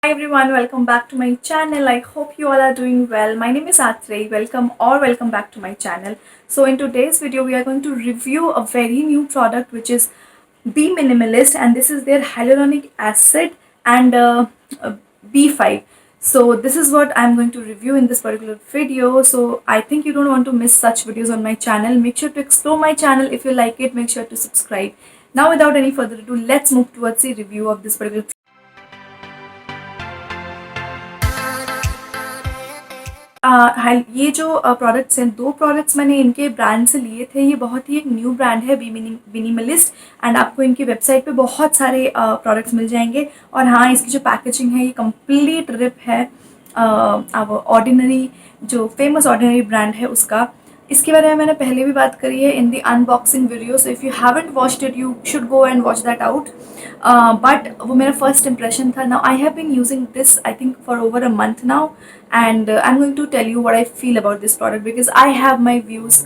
Hi everyone, welcome back to my channel. I hope you all are doing well. My name is Atrey. Welcome back to my channel. So in today's video we are going to review a very new product which is Be Minimalist, and this is their hyaluronic acid and B5. So this is what I'm going to review in this particular video. So I think you don't want to miss such videos on my channel. Make sure to explore my channel. If you like it, make sure to subscribe. Now without any further ado, let's move towards the review of this particular. ये जो products हैं, दो products मैंने इनके brand से लिए थे। ये बहुत ही एक न्यू ब्रांड है, बी मिनिमलिस्ट, एंड आपको इनकी वेबसाइट पे बहुत सारे प्रोडक्ट्स मिल जाएंगे। और हाँ, इसकी जो पैकेजिंग है ये कंप्लीट रिप है अब ऑर्डिनरी, जो फेमस ऑर्डिनरी ब्रांड है उसका। इसके बारे में मैंने पहले भी बात करी है in the unboxing video, so if you haven't watched it you should go and watch that out. But वो मेरा फर्स्ट इंप्रेशन था। Now I have been using this I think for over a month now, and I'm going to tell you what I feel about this product because I have my views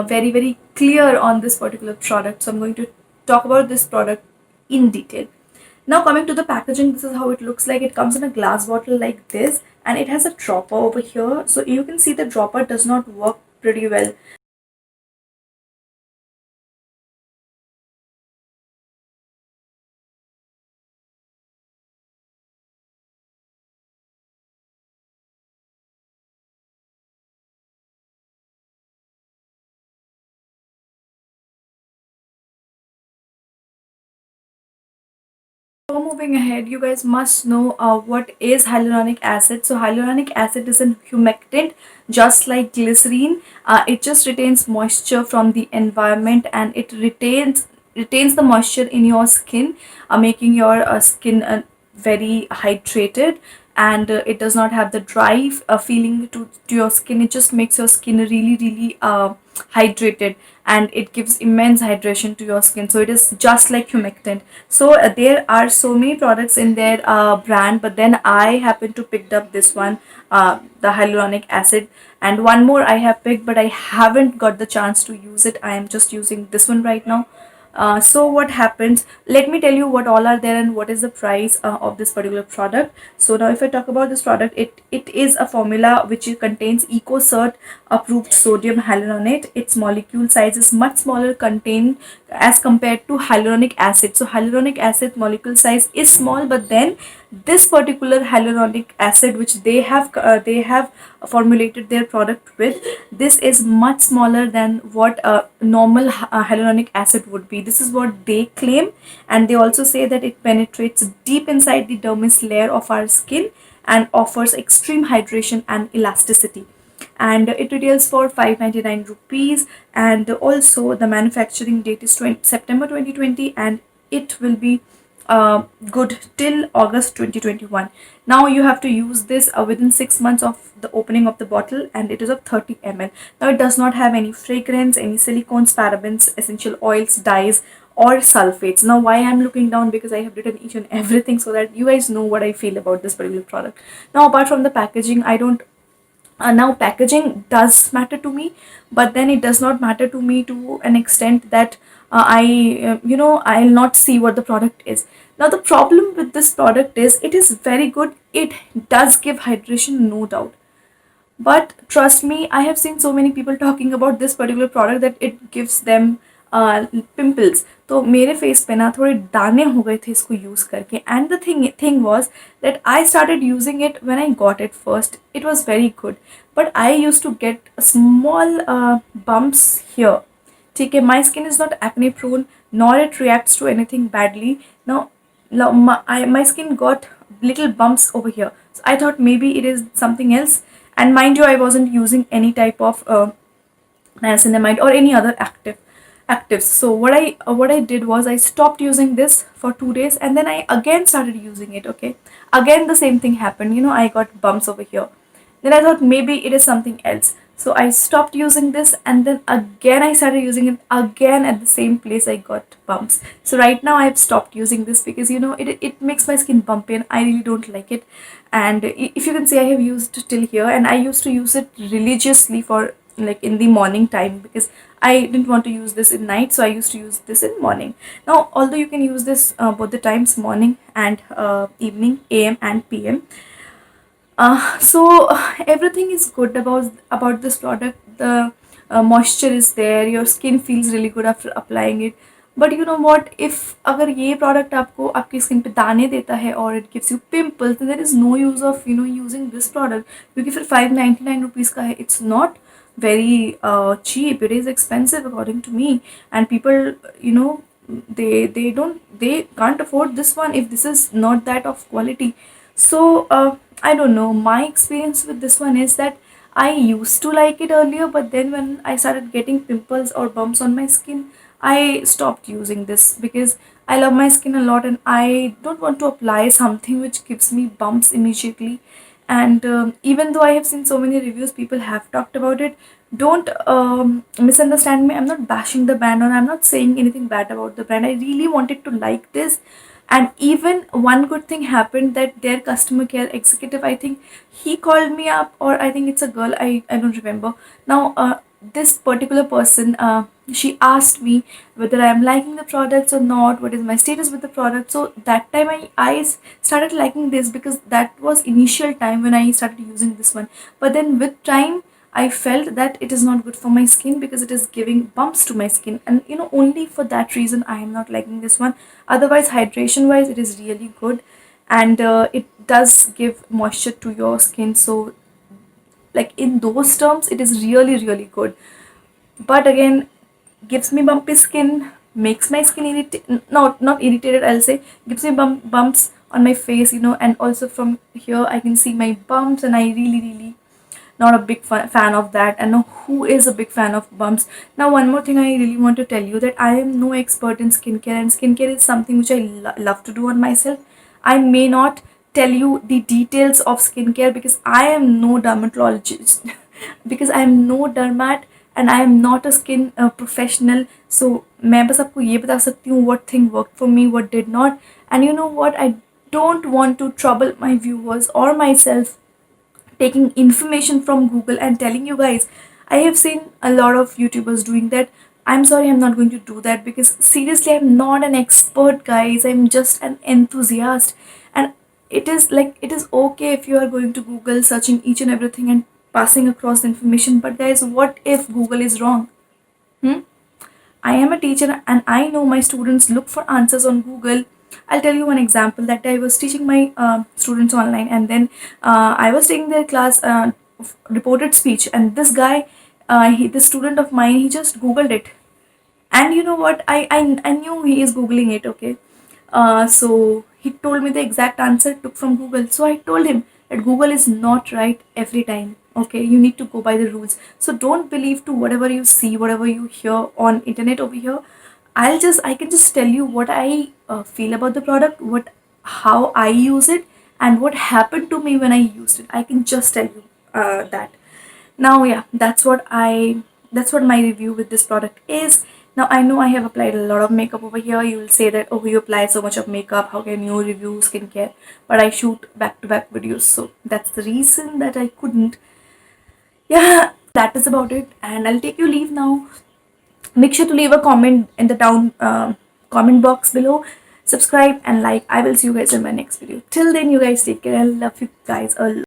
very clear on this particular product. So I'm going to talk about this product in detail. Now coming to the packaging, this is how it looks like. It comes in a glass bottle like this, and it has a dropper over here, so you can see the dropper does not work pretty well. Before moving ahead, you guys must know what is hyaluronic acid. So hyaluronic acid is a humectant, just like glycerine. It just retains moisture from the environment, and it retains the moisture in your skin, making your skin very hydrated. And it does not have the dry feeling to your skin. It just makes your skin really hydrated, and it gives immense hydration to your skin. So it is just like humectant. So there are so many products in their brand, but then I happen to picked up this one, the hyaluronic acid, and one more I have picked, but I haven't got the chance to use it. I am just using this one right now. So what happens, let me tell you what all are there and what is the price of this particular product. So now if I talk about this product, it is a formula which contains EcoCert approved sodium hyaluronate. Its molecule size is much smaller contained as compared to hyaluronic acid. So hyaluronic acid molecule size is small, but then this particular hyaluronic acid which they have formulated their product with, this is much smaller than what a normal hyaluronic acid would be. This is what they claim, and they also say that it penetrates deep inside the dermis layer of our skin and offers extreme hydration and elasticity. And it retails for 599 rupees, and also the manufacturing date is September 2020, and it will be good till August 2021. Now you have to use this within 6 months of the opening of the bottle, and it is of 30 ml. Now it does not have any fragrance, any silicones, parabens, essential oils, dyes, or sulfates. Now why I'm looking down, because I have written each and everything so that you guys know what I feel about this particular product. Now apart from the packaging, I don't now packaging does matter to me, but then it does not matter to me to an extent that I'll not see what the product is. Now the problem with this product is it is very good, it does give hydration, no doubt, but trust me, I have seen so many people talking about this particular product that it gives them pimples. तो मेरे face पे ना थोड़े दाने हो गए थे इसको यूज़ करके, and the thing was that I started using it when I got it first, it was very good, but I use to get small bumps here. ठीक है, my skin is not acne prone nor it reacts to anything badly. Now my skin got little bumps over here, so I thought maybe it is something else. And mind you, I wasn't using any type of niacinamide or any other actives. So what I did was I stopped using this for 2 days, and then I again started using it. Okay, again the same thing happened. I got bumps over here. Then I thought maybe it is something else. So I stopped using this, and then again I started using it again at the same place I got bumps. So right now I've stopped using this because it makes my skin bumpy and I really don't like it. And if you can see, I have used till here, and I used to use it religiously for like in the morning time, because I didn't want to use this in night, so I used to use this in morning. Now, although you can use this both the times, morning and evening, AM and PM. So everything is good about this product. The moisture is there, your skin feels really good after applying it. But you know what, if अगर ये product आपको आपकी skin पे दाने देता है और it gives you pimples, then there is no use of using this product, क्योंकि फिर 599 rupees का है. It's not very cheap, it is expensive according to me. And people, they can't afford this one if this is not that of quality. So I don't know. My experience with this one is that I used to like it earlier, but then when I started getting pimples or bumps on my skin, I stopped using this because I love my skin a lot and I don't want to apply something which gives me bumps immediately. And even though I have seen so many reviews, people have talked about it. Don't misunderstand me. I'm not bashing the brand, or I'm not saying anything bad about the brand. I really wanted to like this. And even one good thing happened, that their customer care executive, I think he called me up, or I think it's a girl, I don't remember now. This particular person, she asked me whether I am liking the products or not, what is my status with the product. So that time I started liking this, because that was initial time when I started using this one. But then with time, I felt that it is not good for my skin because it is giving bumps to my skin, and only for that reason I am not liking this one. Otherwise, hydration wise, it is really good, and it does give moisture to your skin. So, like in those terms, it is really really good. But again, gives me bumpy skin, makes my skin irritated, not irritated, I'll say, gives me bumps on my face, and also from here I can see my bumps, and I really really not a big fan of that. And now, who is a big fan of bumps? Now, one more thing I really want to tell you, that I am no expert in skincare, and skincare is something which I love to do on myself. I may not tell you the details of skincare because I am no dermatologist, because I am no dermat, and I am not a skin professional. So मैं बस आपको ये बता सकती हूँ what thing worked for me, what did not. And you know what, I don't want to trouble my viewers or myself taking information from Google and telling you guys. I have seen a lot of YouTubers doing that. I'm sorry, I'm not going to do that, because seriously, I'm not an expert, guys. I'm just an enthusiast. And it is okay if you are going to Google, searching each and everything and passing across the information. But guys, what if Google is wrong? Hmm? I am a teacher and I know my students look for answers on Google. I'll tell you one example, that I was teaching my students online, and then I was taking their class reported speech, and this guy, this student of mine, he just Googled it. And you know what? I knew he is Googling it, okay? So he told me the exact answer took from Google. So I told him that Google is not right every time. Okay, you need to go by the rules. So don't believe to whatever you see, whatever you hear on internet over here. I can just tell you what I feel about the product, how I use it, and what happened to me when I used it. I can just tell you that. Now, yeah, that's what my review with this product is. Now, I know I have applied a lot of makeup over here. You will say that, oh, you apply so much of makeup, how can you review skincare? But I shoot back to back videos, so that's the reason that I couldn't. Yeah, that is about it, and I'll take you leave now. Make sure to leave a comment in the down comment box below. Subscribe and like. I will see you guys in my next video. Till then, you guys take care. I love you guys a lot.